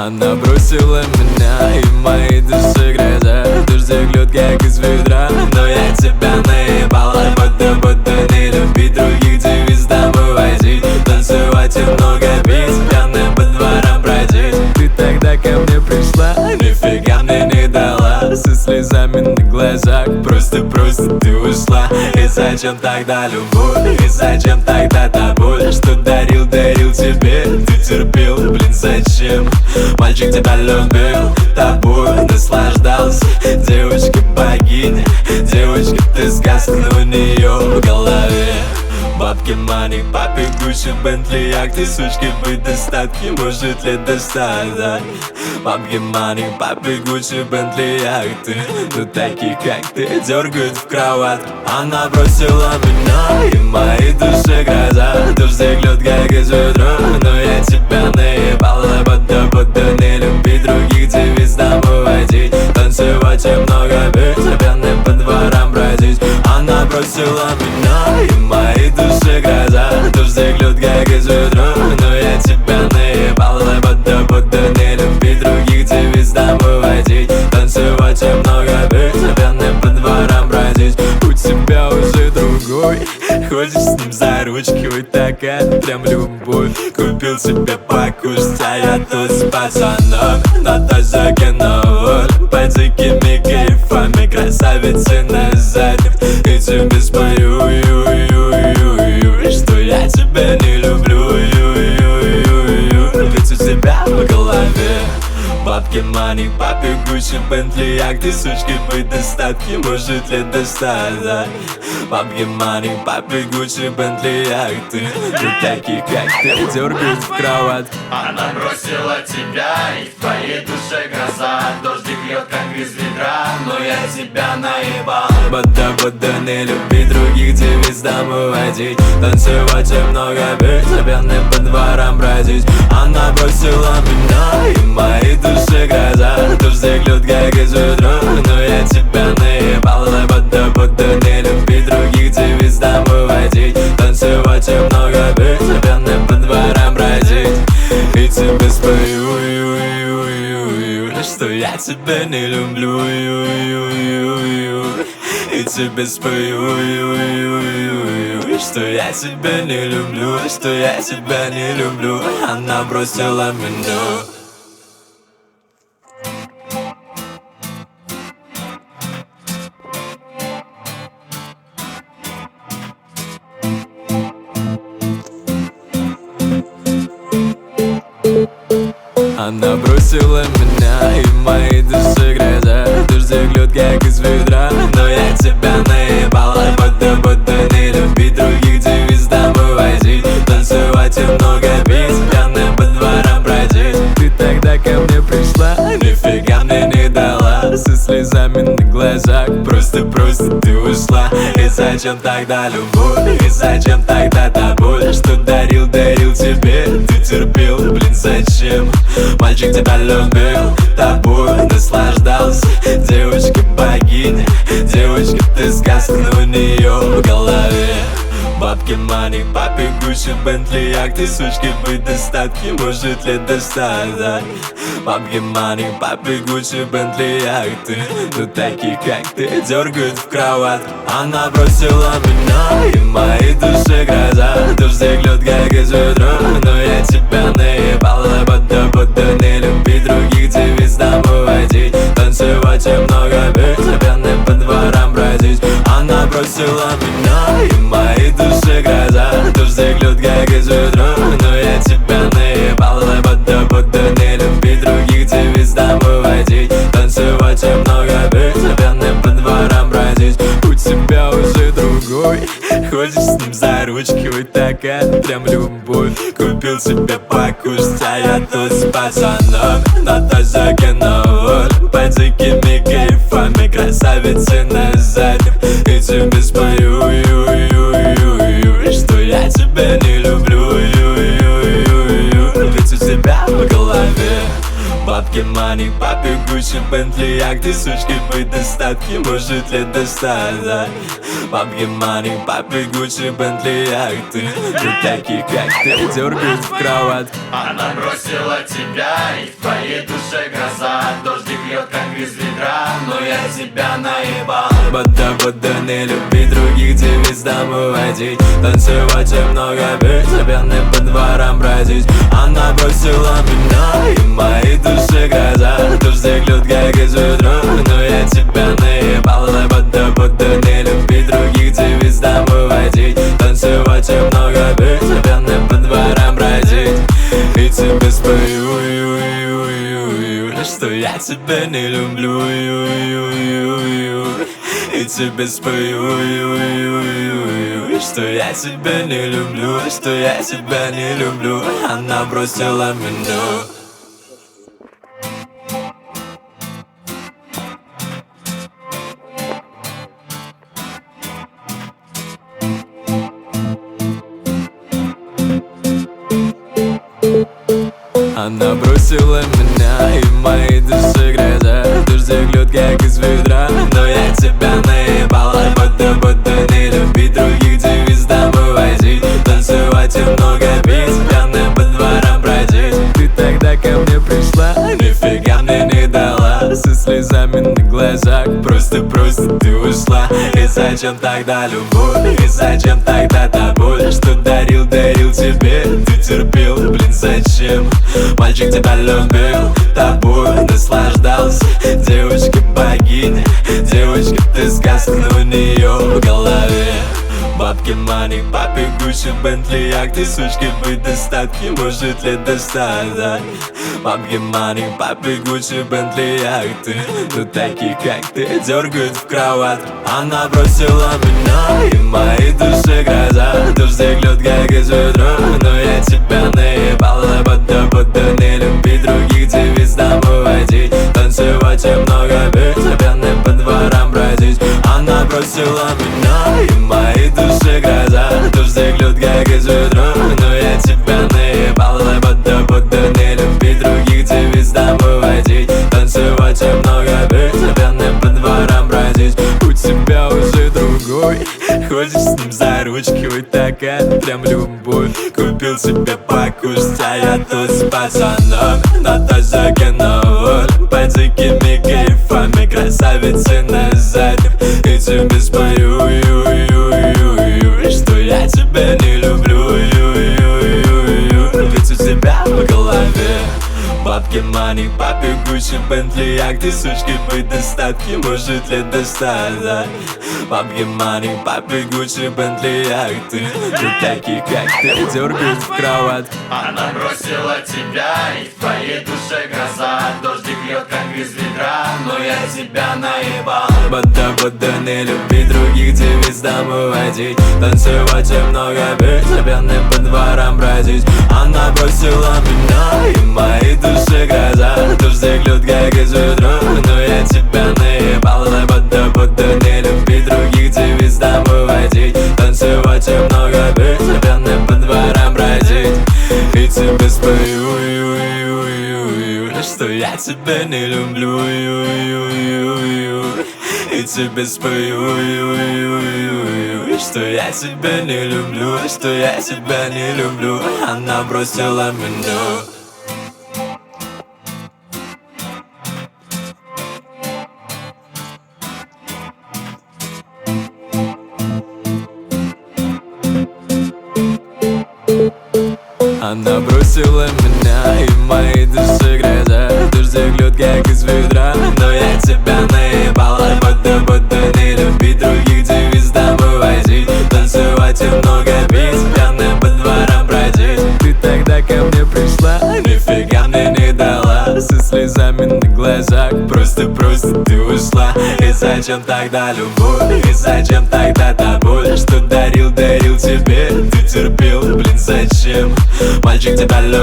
Она бросила меня, и в моей душе гроза. Дождик льет, как из ведра, но я тебя наебал. Будто не любить других, девиз домой возить. Танцевать и много пить, пьяным по дворам бродить. Ты тогда ко мне пришла, нифига мне не дала. Со слезами на глазах, просто ты ушла. И зачем тогда любовь, и зачем тогда та боль? Что дарил тебе, ты терпел, блин, зачем? Мальчик тебя любил, тобой наслаждался. Девочка богиня, девочка ты сказка, но у нее в голове бабки, мани, папе, Гуччи, Бентли, як ты, сучки, быть достатки, может лет достать, да? Бабки, мани, папе, Гуччи, Бентли, як ты, ну таких, как ты, дергают в кроватку. Она бросила меня, и в моей душе гроза. Дождик льет, как из ведра, но я тебя наебал. Будто не любить других, девиз домой водить. Танцевать и много пить, пьяным по дворам бродить. Она бросила меня, и в моей душе гроза. Дождик льет, как из ведра, но я тебя наебал. Будто не любить других, девиз домой водить. Танцевать и много пить, пьяным по дворам бродить. У тебя уже другой, ходишь с ним за ручки, вы такая прям любовь. Купил себе покушать, а я тут с пацаном на тазаке на воле. По дикими кайфами, красавицы на заднем. И тебе спою, что я тебя не люблю, ведь у тебя в голове бабки, мани, папе, Гуччи, Бентли, як ты, сучки, быть достатки, может лет достать, да? Бабки, мани, папе, Гуччи, Бентли, як ты, ну таких, как ты, дергают в кроватку. Она бросила тебя, и в твоей душе гроза. Дождик льет, как из ведра, но я тебя наебал. Будто не любить других, девиз домой водить. Танцевать и много пить, пьяным по дворам бродить. Она бросила меня, и в моей душе гроза. Дождик льет, как из ведра, но я тебя наебал. Будто не любить других, девиз домой водить. Танцевать и много пить, пьяным по дворам бродить. И тебе спою, что я тебя не люблю, и тебе спою, что я тебя не люблю, что я тебя не люблю. Она бросила меня. Она бросила меня, и в моей душе гроза. Дождик льет, как из ведра, но я тебя наебал. Будто не любить других, девиз домой возить. Танцевать и много пить, пьяным по дворам бродить. Ты тогда ко мне пришла, нифига мне не дала. Со слезами на глазах, просто ты ушла. И зачем тогда любовь, и зачем тогда та боль? Что дарил тебе, ты терпел, блин, зачем? Мальчик тебя любил, тобой наслаждался. Девочка богиня, девочка ты сказка, но у нее в голове бабки, мани, папе, Гуччи, Бентли, як ты, сучки, быть достатки, может лет достать, да? Бабки, мани, папе, Гуччи, Бентли, як ты, ну таких, как ты, дергают в кроватку. Она бросила меня, и в моей душе гроза. Дождик льет, как из ведра, но я тебя наебал. Будто не любить других, девиз домой водить. Танцевать и много пить, пьяным по дворам бродить. Она бросила меня, и в моей душе гроза. Дождик льет, как из ведра, но я тебя наебал. Будто не любить других, девиз домой водить. Танцевать и много пить, пьяным по дворам бродить. У тебя уже другой, ходишь с ним за ручки, вы такая прям любовь. Купил себе покушать, а я тут с пацаном на тазаке на воле. По дикими кайфами, красавицы на заднем. И тебе спою, что я тебя не люблю, ведь у тебя в голове бабки, мани, папе, Гуччи, Гуччи, Бентли, яхты, сучки быть достатки, может лет до 100, да. Бабки, мани, папы, Гуччи, Бентли, яхты, ну таких как ты дергают в кровать. Она бросила тебя, и в твоей душе гроза. Дождик льет, как из ведра, но я тебя наебал. Бода, не любить других девиц, домой водить, танцевать и много пить, пьяный по дворам бродить. Она бросила меня, и в моей душе гроза. Дождик льет, как из ведра, но я тебя наебал. Бода, не любить других девиц, домой водить, танцевать и много пить, пьяный по дворам бродить. И тебе спою, что я тебя не люблю, и тебе спою, что я тебя не люблю, что я тебя не люблю. Она бросила меня. Она бросила меня, и в моей душе гроза. Дождик льет, как из ведра, но я тебя наебал. Бода, не любить других девиц, домой возить, танцевать и много пить, пьяный по дворам бродить. Ты тогда ко мне пришла, нифига мне не дала, со слезами на глазах, просто ты ушла. И зачем тогда любовь, и зачем тогда та боль, что дарил тебе, ты терпел, блин, зачем? Мальчик тебя любил, тобой наслаждался. Девочка богиня, девочка ты сказка, но у нее в голове бабки, мани, папы, Гуччи, Бентли, яхты, сучки быть достатки, может лет до 100, да. Бабки, мани, папы, Гуччи, Бентли, яхты, ну таких как ты дергают в кровать. Она бросила меня, и в моей душе гроза. Дождик льет, как из ведра, но я тебя наебал. Бода, не любить других девиц, домой водить, танцевать и много пить, пьяный по дворам бродить. Она бросила меня, и в моей душе гроза. Дождик льет, как из ведра, но я тебя наебал. Бода, не любить других девиц, домой водить, танцевать и много пить, пьяный по дворам бродить. У тебя уже другой, ходишь с ним за ручки, вы такая прям любовь. Купил себе покушать, а я тут с пацаном на тачке на воле, по дикими кайфами, красавицы на заднем. И тебе спою, что я тебя не люблю, ведь у тебя в голове бабки, мани, папы, Гуччи, Бентли, яхты, сучки быть достатки, может лет до 100, да. Бабки, мани, папы, Гуччи, Бентли, яхты, ну таких как ты дергают в кровать. Она бросила тебя, и в твоей душе гроза. Дождик льет, как из ведра, но я тебя наебал. Бода, не любить других девиц, домой водить, танцевать и много пить, пьяный по дворам бродить. Она бросила меня, и в моей душе гроза. Дождик льет, как из ведра, но я тебя наебал. Бода, не любить других девиц, домой водить, танцевать и много пить, пьяный по дворам бродить. И тебе спою, что я тебя не люблю, и тебе спою, что я тебя не люблю, что я тебя не люблю. Она бросила меня. Она бросила меня, и в моей душе гроза. Дождик льет, как из ведра, но я тебя наебал. Бода, не любить других девиц, домой возить, танцевать и много пить, пьяный по дворам бродить. Ты тогда ко мне пришла, нифига мне не дала, со слезами на глазах, просто ты ушла. И зачем тогда любовь, и зачем тогда та боль, что дарил тебе, ты терпел, блин, зачем? Мальчик тебя любит.